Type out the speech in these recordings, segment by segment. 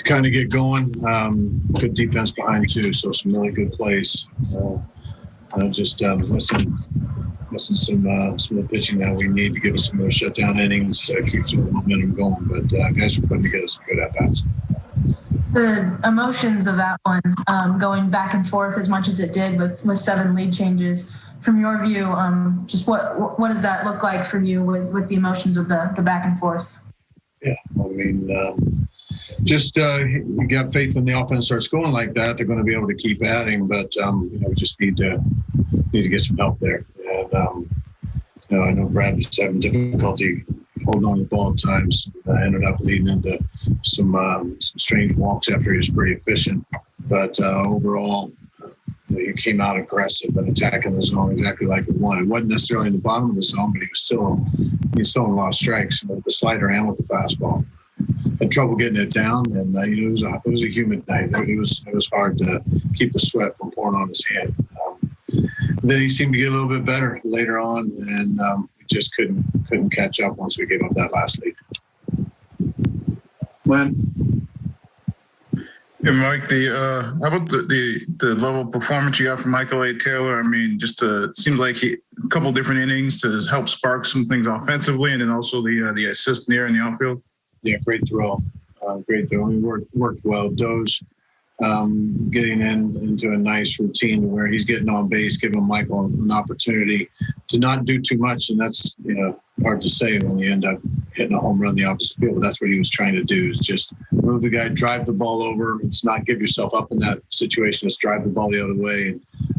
kind of get going. Good defense behind too, so some really good plays. Just missing some of the pitching that we need to give us some more shutdown innings to keep some of the momentum going. But guys are putting together some good at-bats. The emotions of that one, going back and forth as much as it did with 7 lead changes. From your view, just what does that look like for you with the emotions of the back and forth? Yeah, I mean, you got faith when the offense starts going like that, they're going to be able to keep adding, but we just need to get some help there. And I know Brad was having difficulty holding on to the ball at times. Ended up leading into some strange walks after he was pretty efficient. But overall, he came out aggressive and attacking the zone exactly like he wanted. It wasn't necessarily in the bottom of the zone, but he was still in a lot of strikes with the slider and with the fastball. Had trouble getting it down, and it was a humid night. It was hard to keep the sweat from pouring on his hand. Then he seemed to get a little bit better later on, and we just couldn't catch up once we gave up that last lead. Len? Yeah, Mike, how about the level of performance you got from Michael A. Taylor? I mean, just seems like a couple different innings to help spark some things offensively, and then also the assist there in the outfield. Yeah, great throw. Great throw. He worked well. Doge getting into a nice routine where he's getting on base, giving Michael an opportunity to not do too much, and that's hard to say when you end up hitting a home run the opposite field. But that's what he was trying to do, is just move the guy, drive the ball over. It's not give yourself up in that situation. It's drive the ball the other way.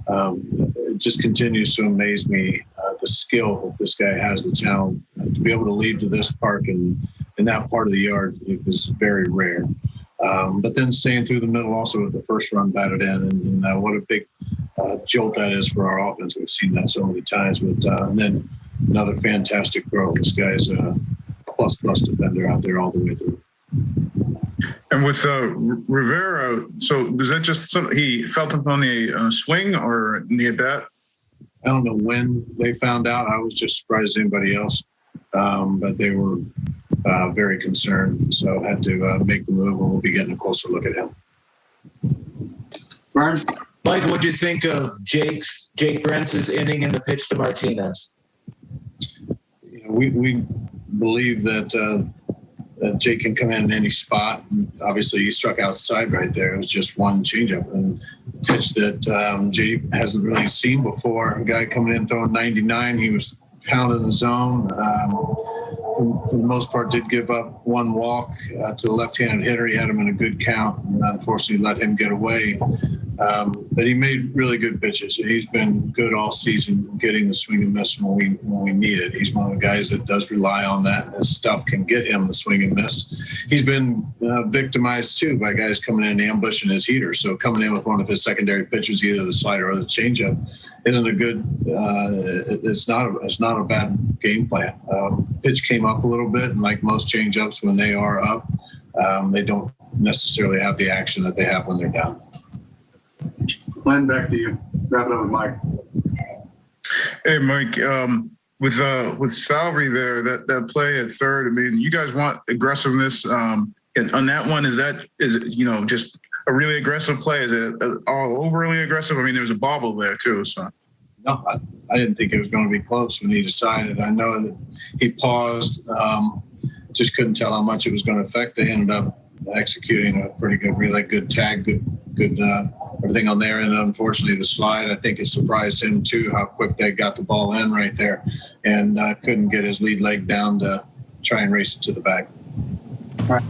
And it just continues to amaze me, the skill that this guy has, the talent to be able to lead to this park and in that part of the yard. It was very rare. But then staying through the middle also with the first run batted in, and what a big jolt that is for our offense. We've seen that so many times. And then another fantastic throw. This guy's a plus defender out there all the way through. And with Rivera, so was that just something he felt it on the swing or in the at-bat? I don't know when they found out. I was just surprised as anybody else. But they were very concerned, so had to make the move, and we'll be getting a closer look at him. Brian? Mike, what do you think of Jake Brentz's inning in the pitch to Martinez? We believe that Jake can come in any spot. And obviously, he struck outside right there. It was just one changeup and pitch that Jake hasn't really seen before. A guy coming in throwing 99, he was pounding the zone. For the most part, did give up one walk to the left-handed hitter. He had him in a good count, and unfortunately let him get away. But he made really good pitches. He's been good all season, getting the swing and miss when we need it. He's one of the guys that does rely on that. His stuff can get him the swing and miss. He's been victimized too by guys coming in and ambushing his heater. So coming in with one of his secondary pitches, either the slider or the changeup, isn't a good. It's not a bad game plan. Pitch came up a little bit, and like most changeups, when they are up, they don't necessarily have the action that they have when they're down. Len, back to you. Wrap it up with Mike. Hey, Mike, with Salvi there, that play at third, I mean, you guys want aggressiveness. And on that one, is it just a really aggressive play? Is it all overly aggressive? I mean, there's a bobble there too, so. No, I didn't think it was going to be close when he decided. I know that he paused, just couldn't tell how much it was going to affect. They ended up executing a pretty good relay, good tag, good everything on there. And unfortunately, the slide, I think it surprised him too, how quick they got the ball in right there, and couldn't get his lead leg down to try and race it to the bag. All right.